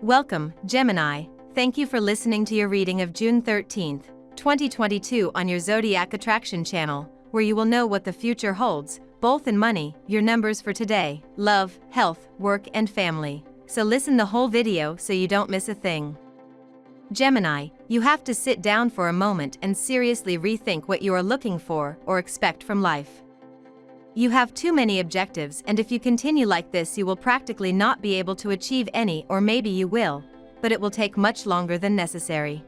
Welcome, Gemini. Thank you for listening to your reading of June 13th, 2022 on your Zodiac Attraction channel, where you will know what the future holds, both in money, your numbers for today, love, health, work and family. So listen the whole video so you don't miss a thing. Gemini, you have to sit down for a moment and seriously rethink what you are looking for or expect from life. You have too many objectives, and if you continue like this you will practically not be able to achieve any, or maybe you will, but it will take much longer than necessary.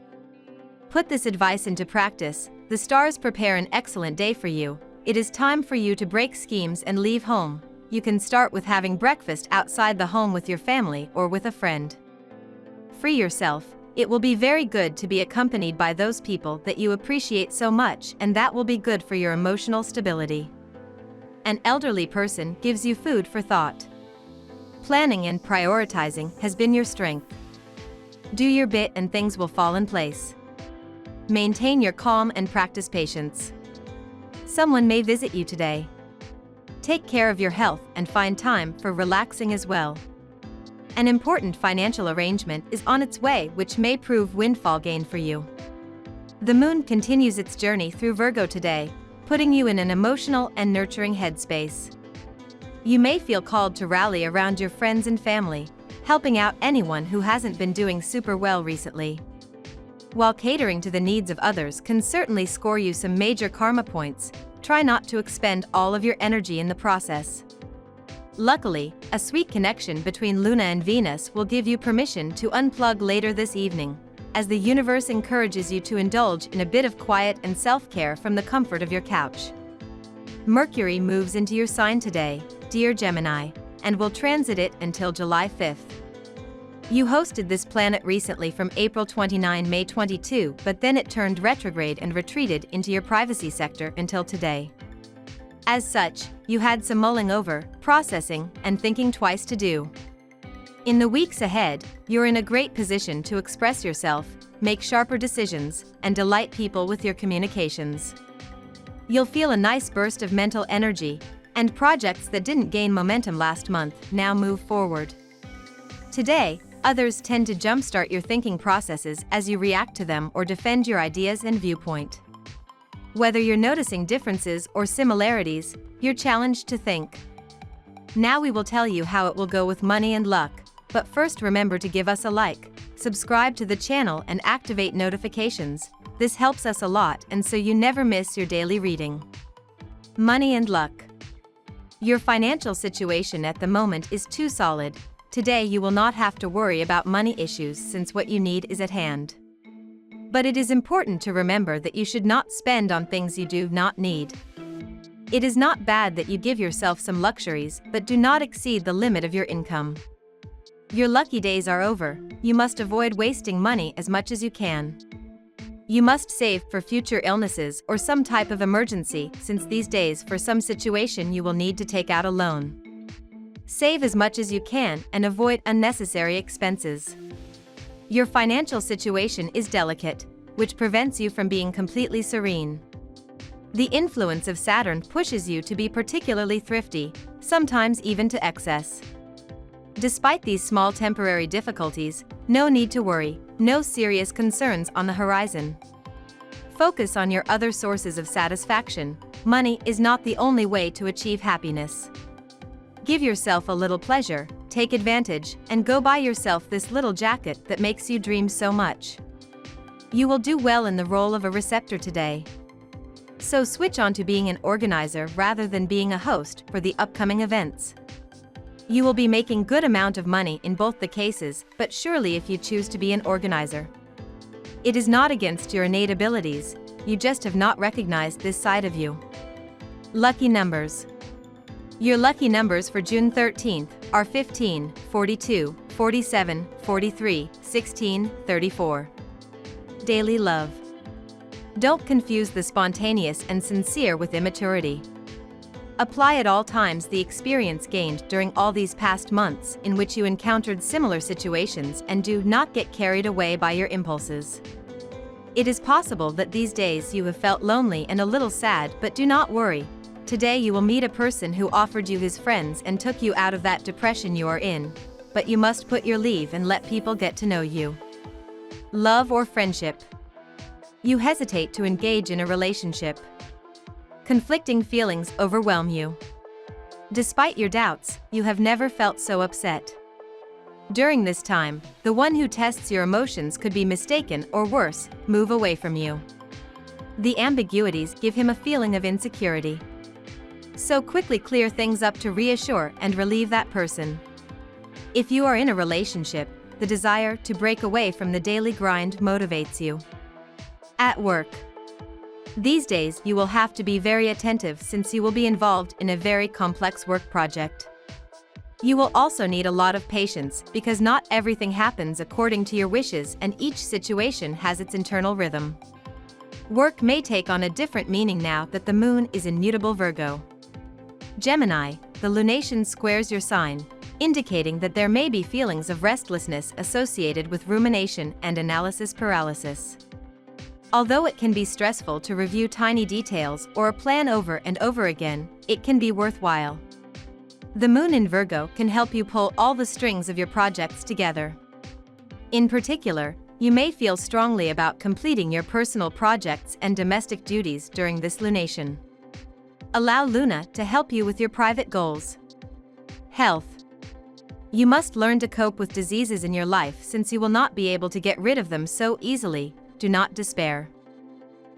Put this advice into practice. The stars prepare an excellent day for you. It is time for you to break schemes and leave home. You can start with having breakfast outside the home with your family or with a friend. Free yourself. It will be very good to be accompanied by those people that you appreciate so much, and that will be good for your emotional stability. An elderly person gives you food for thought. Planning and prioritizing has been your strength. Do your bit and things will fall in place. Maintain your calm and practice patience. Someone may visit you today. Take care of your health and find time for relaxing as well. An important financial arrangement is on its way, which may prove windfall gain for you. The moon continues its journey through Virgo today, putting you in an emotional and nurturing headspace. You may feel called to rally around your friends and family, helping out anyone who hasn't been doing super well recently. While catering to the needs of others can certainly score you some major karma points, try not to expend all of your energy in the process. Luckily, a sweet connection between Luna and Venus will give you permission to unplug later this evening, as the universe encourages you to indulge in a bit of quiet and self-care from the comfort of your couch. Mercury moves into your sign today, dear Gemini, and will transit it until July 5th. You hosted this planet recently from April 29 May 22, but then it turned retrograde and retreated into your privacy sector until today. As such, you had some mulling over, processing, and thinking twice to do. In the weeks ahead, you're in a great position to express yourself, make sharper decisions, and delight people with your communications. You'll feel a nice burst of mental energy, and projects that didn't gain momentum last month now move forward. Today, others tend to jumpstart your thinking processes as you react to them or defend your ideas and viewpoint. Whether you're noticing differences or similarities, you're challenged to think. Now we will tell you how it will go with money and luck. But first, remember to give us a like, subscribe to the channel and activate notifications. This helps us a lot, and so you never miss your daily reading. Money and luck. Your financial situation at the moment is too solid. Today you will not have to worry about money issues since what you need is at hand. But it is important to remember that you should not spend on things you do not need. It is not bad that you give yourself some luxuries, but do not exceed the limit of your income. Your lucky days are over. You must avoid wasting money as much as you can. You must save for future illnesses or some type of emergency, since these days for some situation you will need to take out a loan. Save as much as you can and avoid unnecessary expenses. Your financial situation is delicate, which prevents you from being completely serene. The influence of Saturn pushes you to be particularly thrifty, sometimes even to excess. Despite these small temporary difficulties, no need to worry, no serious concerns on the horizon. Focus on your other sources of satisfaction. Money is not the only way to achieve happiness. Give yourself a little pleasure, take advantage, and go buy yourself this little jacket that makes you dream so much. You will do well in the role of a receptor today. So switch on to being an organizer rather than being a host for the upcoming events. You will be making good amount of money in both the cases, but surely if you choose to be an organizer. It is not against your innate abilities, you just have not recognized this side of you. Lucky numbers. Your lucky numbers for June 13th are 15, 42, 47, 43, 16, 34. Daily love. Don't confuse the spontaneous and sincere with immaturity. Apply at all times the experience gained during all these past months in which you encountered similar situations, and do not get carried away by your impulses. It is possible that these days you have felt lonely and a little sad, but do not worry. Today you will meet a person who offered you his friends and took you out of that depression you are in. but you must put your leave and let people get to know you. Love or friendship. You hesitate to engage in a relationship. Conflicting feelings overwhelm you. Despite your doubts, you have never felt so upset. During this time, the one who tests your emotions could be mistaken or worse, move away from you. The ambiguities give him a feeling of insecurity. So quickly clear things up to reassure and relieve that person. If you are in a relationship, the desire to break away from the daily grind motivates you. At work. These days you will have to be very attentive since you will be involved in a very complex work project. You will also need a lot of patience because not everything happens according to your wishes and each situation has its internal rhythm. Work may take on a different meaning now that the moon is in mutable Virgo. Gemini, the lunation squares your sign, indicating that there may be feelings of restlessness associated with rumination and analysis paralysis. Although it can be stressful to review tiny details or a plan over and over again, it can be worthwhile. The moon in Virgo can help you pull all the strings of your projects together. In particular, you may feel strongly about completing your personal projects and domestic duties during this lunation. Allow Luna to help you with your private goals. Health. You must learn to cope with diseases in your life since you will not be able to get rid of them so easily. Do not despair.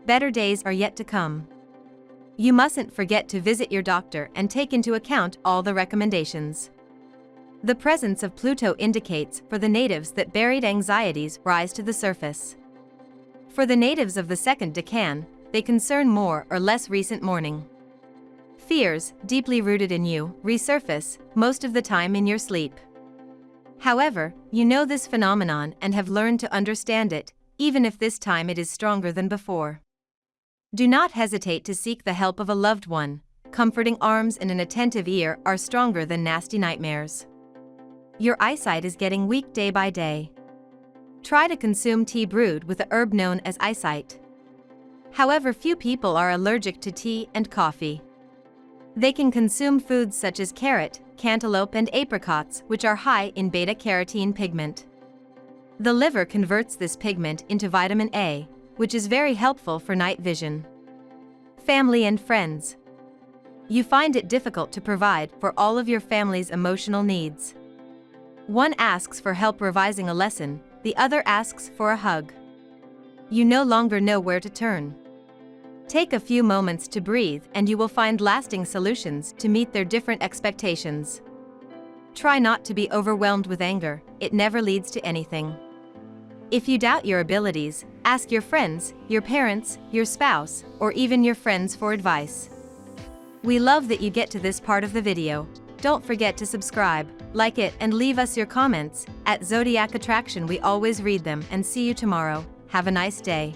Better days are yet to come. You mustn't forget to visit your doctor and take into account all the recommendations. The presence of Pluto indicates for the natives that buried anxieties rise to the surface. For the natives of the second decan, they concern more or less recent mourning. Fears, deeply rooted in you, resurface, most of the time in your sleep. However, you know this phenomenon and have learned to understand it, even if this time it is stronger than before. Do not hesitate to seek the help of a loved one. Comforting arms and an attentive ear are stronger than nasty nightmares. Your eyesight is getting weak day by day. Try to consume tea brewed with a herb known as eyesight. However, few people are allergic to tea and coffee. They can consume foods such as carrot, cantaloupe and apricots, which are high in beta-carotene pigment. The liver converts this pigment into vitamin A, which is very helpful for night vision. Family and friends. You find it difficult to provide for all of your family's emotional needs. One asks for help revising a lesson, the other asks for a hug. You no longer know where to turn. Take a few moments to breathe and you will find lasting solutions to meet their different expectations. Try not to be overwhelmed with anger, it never leads to anything. If you doubt your abilities, ask your friends, your parents, your spouse, or even your friends for advice. We love that you get to this part of the video. Don't forget to subscribe, like it and leave us your comments. At Zodiac Attraction we always read them and see you tomorrow. Have a nice day.